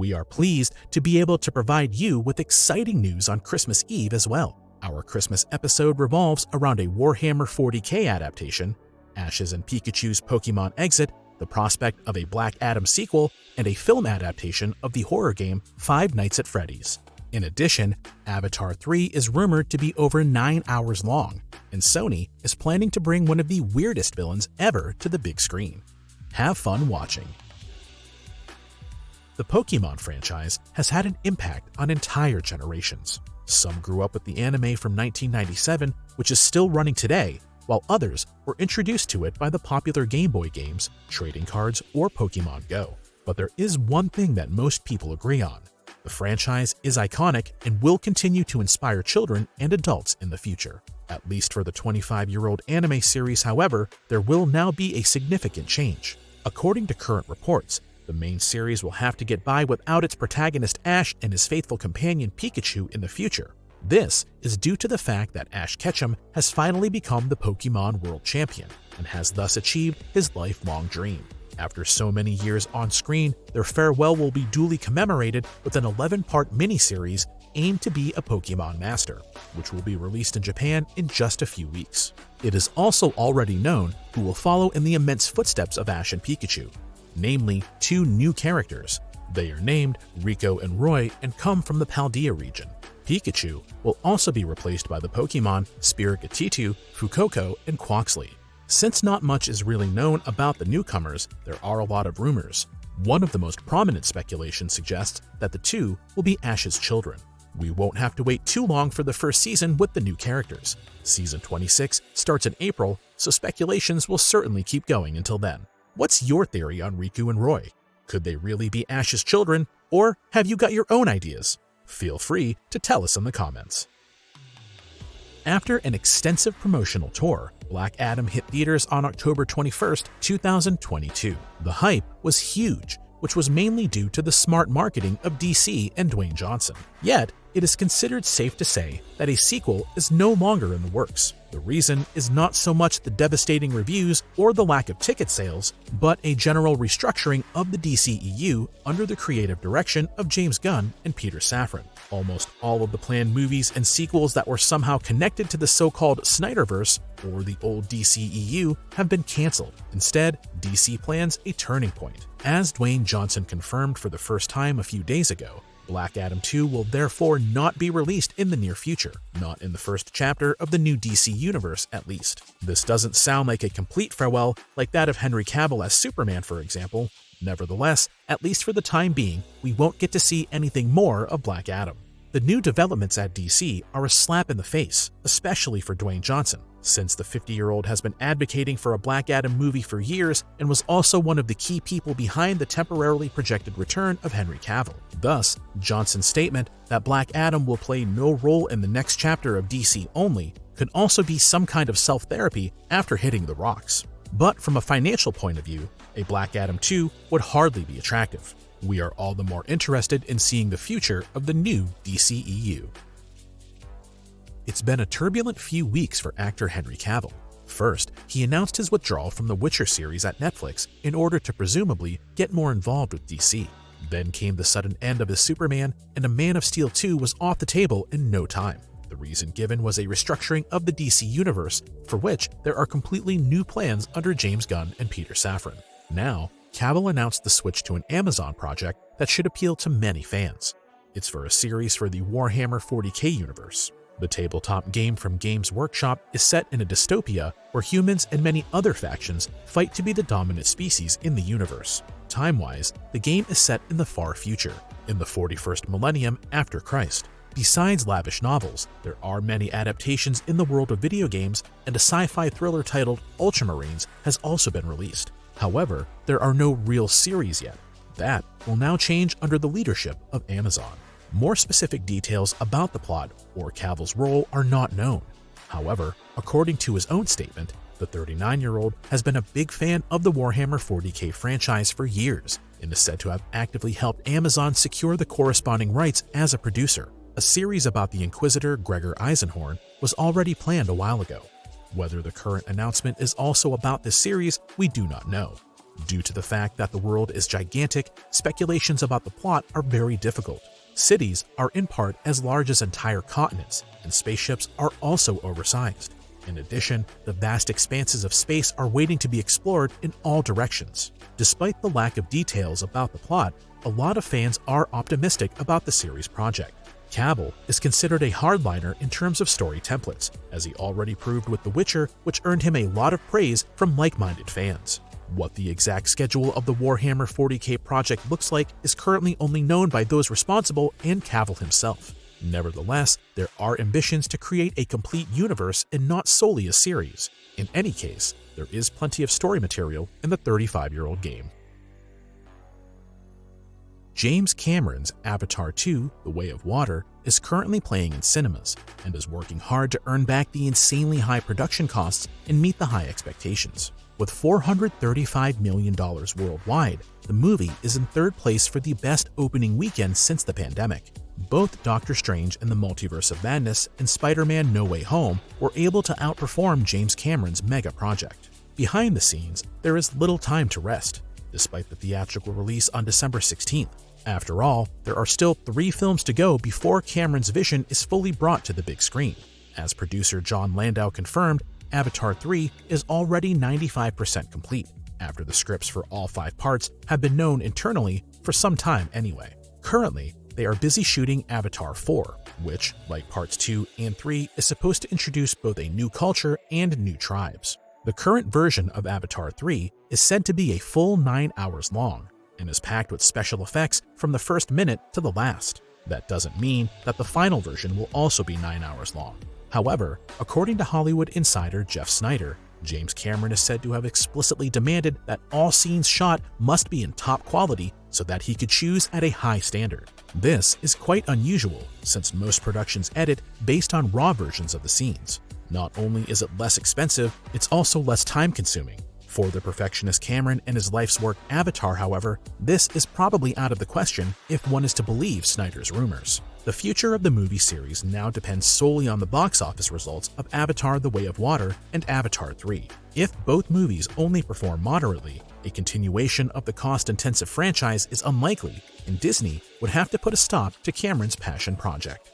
We are pleased to be able to provide you with exciting news on Christmas Eve as well. Our Christmas episode revolves around a Warhammer 40k adaptation, Ash's and Pikachu's Pokémon Exit, the prospect of a Black Adam sequel, and a film adaptation of the horror game Five Nights at Freddy's. In addition, Avatar 3 is rumored to be over 9 hours long, and Sony is planning to bring one of the weirdest villains ever to the big screen. Have fun watching. The Pokémon franchise has had an impact on entire generations. Some grew up with the anime from 1997, which is still running today, while others were introduced to it by the popular Game Boy games, trading cards, or Pokémon Go. But there is one thing that most people agree on. The franchise is iconic and will continue to inspire children and adults in the future. At least for the 25-year-old anime series, however, there will now be a significant change. According to current reports, the main series will have to get by without its protagonist Ash and his faithful companion Pikachu in the future. This is due to the fact that Ash Ketchum has finally become the Pokémon World Champion and has thus achieved his lifelong dream. After so many years on screen, their farewell will be duly commemorated with an 11-part miniseries aimed to be a Pokémon Master, which will be released in Japan in just a few weeks. It is also already known who will follow in the immense footsteps of Ash and Pikachu, namely 2 new characters. They are named Rico and Roy and come from the Paldea region. Pikachu will also be replaced by the Pokémon Spirigatitu, Fuecoco, and Quaxley. Since not much is really known about the newcomers, there are a lot of rumors. One of the most prominent speculations suggests that the 2 will be Ash's children. We won't have to wait too long for the first season with the new characters. Season 26 starts in April, so speculations will certainly keep going until then. What's your theory on Riku and Roy? Could they really be Ash's children, or have you got your own ideas? Feel free to tell us in the comments. After an extensive promotional tour, Black Adam hit theaters on October 21, 2022. The hype was huge, which was mainly due to the smart marketing of DC and Dwayne Johnson. Yet, it is considered safe to say that a sequel is no longer in the works. The reason is not so much the devastating reviews or the lack of ticket sales, but a general restructuring of the DCEU under the creative direction of James Gunn and Peter Safran. Almost all of the planned movies and sequels that were somehow connected to the so-called Snyderverse, or the old DCEU, have been cancelled. Instead, DC plans a turning point. As Dwayne Johnson confirmed for the first time a few days ago, Black Adam 2 will therefore not be released in the near future, not in the first chapter of the new DC universe at least. This doesn't sound like a complete farewell like that of Henry Cavill as Superman, for example. Nevertheless, at least for the time being, we won't get to see anything more of Black Adam. The new developments at DC are a slap in the face, especially for Dwayne Johnson, since the 50-year-old has been advocating for a Black Adam movie for years and was also one of the key people behind the temporarily projected return of Henry Cavill. Thus, Johnson's statement that Black Adam will play no role in the next chapter of DC only could also be some kind of self-therapy after hitting the rocks. But from a financial point of view, a Black Adam 2 would hardly be attractive. We are all the more interested in seeing the future of the new DCEU. It's been a turbulent few weeks for actor Henry Cavill. First, he announced his withdrawal from the Witcher series at Netflix in order to presumably get more involved with DC. Then came the sudden end of his Superman, and a Man of Steel 2 was off the table in no time. The reason given was a restructuring of the DC universe, for which there are completely new plans under James Gunn and Peter Safran. Now, Cavill announced the switch to an Amazon project that should appeal to many fans. It's for a series for the Warhammer 40k universe. The tabletop game from Games Workshop is set in a dystopia where humans and many other factions fight to be the dominant species in the universe. Time-wise, the game is set in the far future, in the 41st millennium after Christ. Besides lavish novels, there are many adaptations in the world of video games, and a sci-fi thriller titled Ultramarines has also been released. However, there are no real series yet. That will now change under the leadership of Amazon. More specific details about the plot or Cavill's role are not known. However, according to his own statement, the 39-year-old has been a big fan of the Warhammer 40k franchise for years and is said to have actively helped Amazon secure the corresponding rights as a producer. A series about the Inquisitor Gregor Eisenhorn was already planned a while ago. Whether the current announcement is also about this series, we do not know. Due to the fact that the world is gigantic, speculations about the plot are very difficult. Cities are in part as large as entire continents, and spaceships are also oversized. In addition, the vast expanses of space are waiting to be explored in all directions. Despite the lack of details about the plot, a lot of fans are optimistic about the series project. Cavill is considered a hardliner in terms of story templates, as he already proved with The Witcher, which earned him a lot of praise from like-minded fans. What the exact schedule of the Warhammer 40k project looks like is currently only known by those responsible and Cavill himself. Nevertheless, there are ambitions to create a complete universe and not solely a series. In any case, there is plenty of story material in the 35-year-old game. James Cameron's Avatar 2: The Way of Water is currently playing in cinemas and is working hard to earn back the insanely high production costs and meet the high expectations. With $435 million worldwide, the movie is in third place for the best opening weekend since the pandemic. Both Doctor Strange and the Multiverse of Madness and Spider-Man: No Way Home were able to outperform James Cameron's mega project. Behind the scenes, there is little time to rest, despite the theatrical release on December 16th. After all, there are still 3 films to go before Cameron's vision is fully brought to the big screen. As producer John Landau confirmed, Avatar 3 is already 95% complete, after the scripts for all 5 parts have been known internally for some time anyway. Currently, they are busy shooting Avatar 4, which, like parts 2 and 3, is supposed to introduce both a new culture and new tribes. The current version of Avatar 3 is said to be a full 9 hours long, and is packed with special effects from the first minute to the last. That doesn't mean that the final version will also be 9 hours long. However, according to Hollywood insider Jeff Snyder, James Cameron is said to have explicitly demanded that all scenes shot must be in top quality so that he could choose at a high standard. This is quite unusual, since most productions edit based on raw versions of the scenes. Not only is it less expensive, it's also less time-consuming. For the perfectionist Cameron and his life's work Avatar, however, this is probably out of the question if one is to believe Snyder's rumors. The future of the movie series now depends solely on the box office results of Avatar: The Way of Water and Avatar 3. If both movies only perform moderately, a continuation of the cost-intensive franchise is unlikely, and Disney would have to put a stop to Cameron's passion project.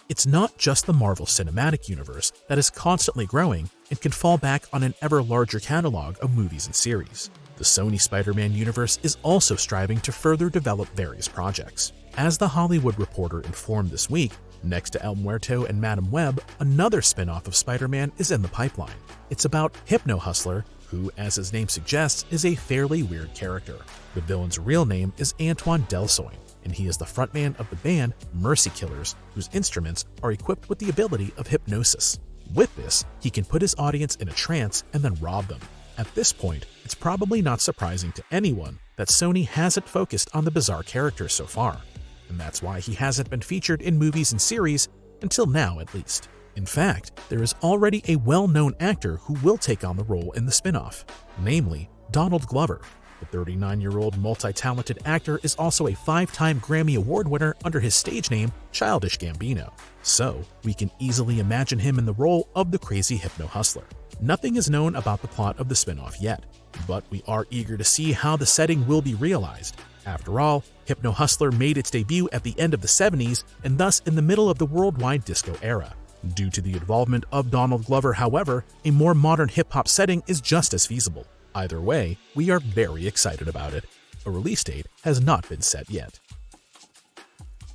It's not just the Marvel Cinematic Universe that is constantly growing and can fall back on an ever larger catalog of movies and series. The Sony Spider-Man universe is also striving to further develop various projects. As The Hollywood Reporter informed this week, next to El Muerto and Madame Web, another spin-off of Spider-Man is in the pipeline. It's about Hypno Hustler, who, as his name suggests, is a fairly weird character. The villain's real name is Antoine Delsoin, and he is the frontman of the band Mercy Killers, whose instruments are equipped with the ability of hypnosis. With this, he can put his audience in a trance and then rob them. At this point, it's probably not surprising to anyone that Sony hasn't focused on the bizarre character so far, and that's why he hasn't been featured in movies and series, until now at least. In fact, there is already a well-known actor who will take on the role in the spin-off, namely Donald Glover. The 39-year-old multi-talented actor is also a 5-time Grammy Award winner under his stage name Childish Gambino, so we can easily imagine him in the role of the crazy Hypno Hustler. Nothing is known about the plot of the spin-off yet, but we are eager to see how the setting will be realized. After all, Hypno Hustler made its debut at the end of the 70s and thus in the middle of the worldwide disco era. Due to the involvement of Donald Glover, however, a more modern hip-hop setting is just as feasible. Either way, we are very excited about it. A release date has not been set yet.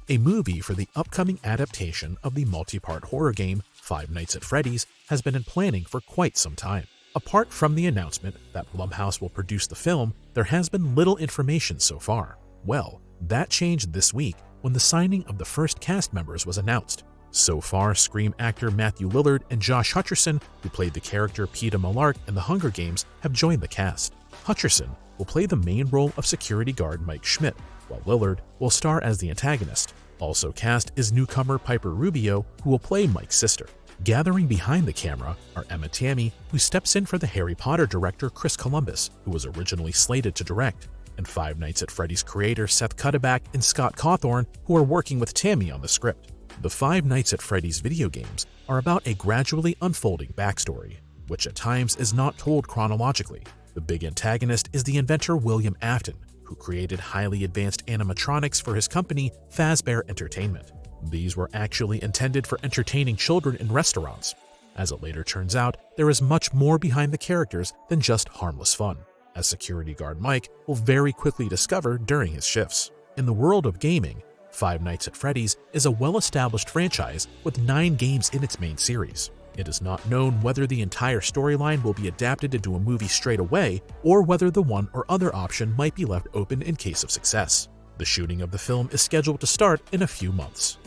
A movie for the upcoming adaptation of the multi-part horror game Five Nights at Freddy's has been in planning for quite some time. Apart from the announcement that Blumhouse will produce the film, there has been little information so far. Well, that changed this week when the signing of the first cast members was announced. So far, Scream actor Matthew Lillard and Josh Hutcherson, who played the character Peeta Mellark in The Hunger Games, have joined the cast. Hutcherson will play the main role of security guard Mike Schmidt, while Lillard will star as the antagonist. Also cast is newcomer Piper Rubio, who will play Mike's sister. Gathering behind the camera are Emma Tammy, who steps in for the Harry Potter director Chris Columbus, who was originally slated to direct, and Five Nights at Freddy's creator Seth Cuddeback and Scott Cawthorn, who are working with Tammy on the script. The Five Nights at Freddy's video games are about a gradually unfolding backstory, which at times is not told chronologically. The big antagonist is the inventor William Afton, who created highly advanced animatronics for his company, Fazbear Entertainment. These were actually intended for entertaining children in restaurants. As it later turns out, there is much more behind the characters than just harmless fun, as security guard Mike will very quickly discover during his shifts. In the world of gaming, Five Nights at Freddy's is a well-established franchise with 9 games in its main series. It is not known whether the entire storyline will be adapted into a movie straight away or whether the one or other option might be left open in case of success. The shooting of the film is scheduled to start in a few months.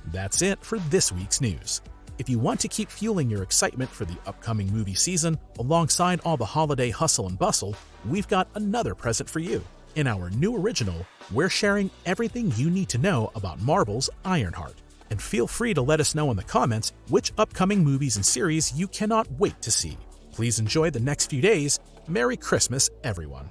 That's it for this week's news. If you want to keep fueling your excitement for the upcoming movie season alongside all the holiday hustle and bustle, we've got another present for you. In our new original, we're sharing everything you need to know about Marvel's Ironheart. And feel free to let us know in the comments which upcoming movies and series you cannot wait to see. Please enjoy the next few days. Merry Christmas, everyone.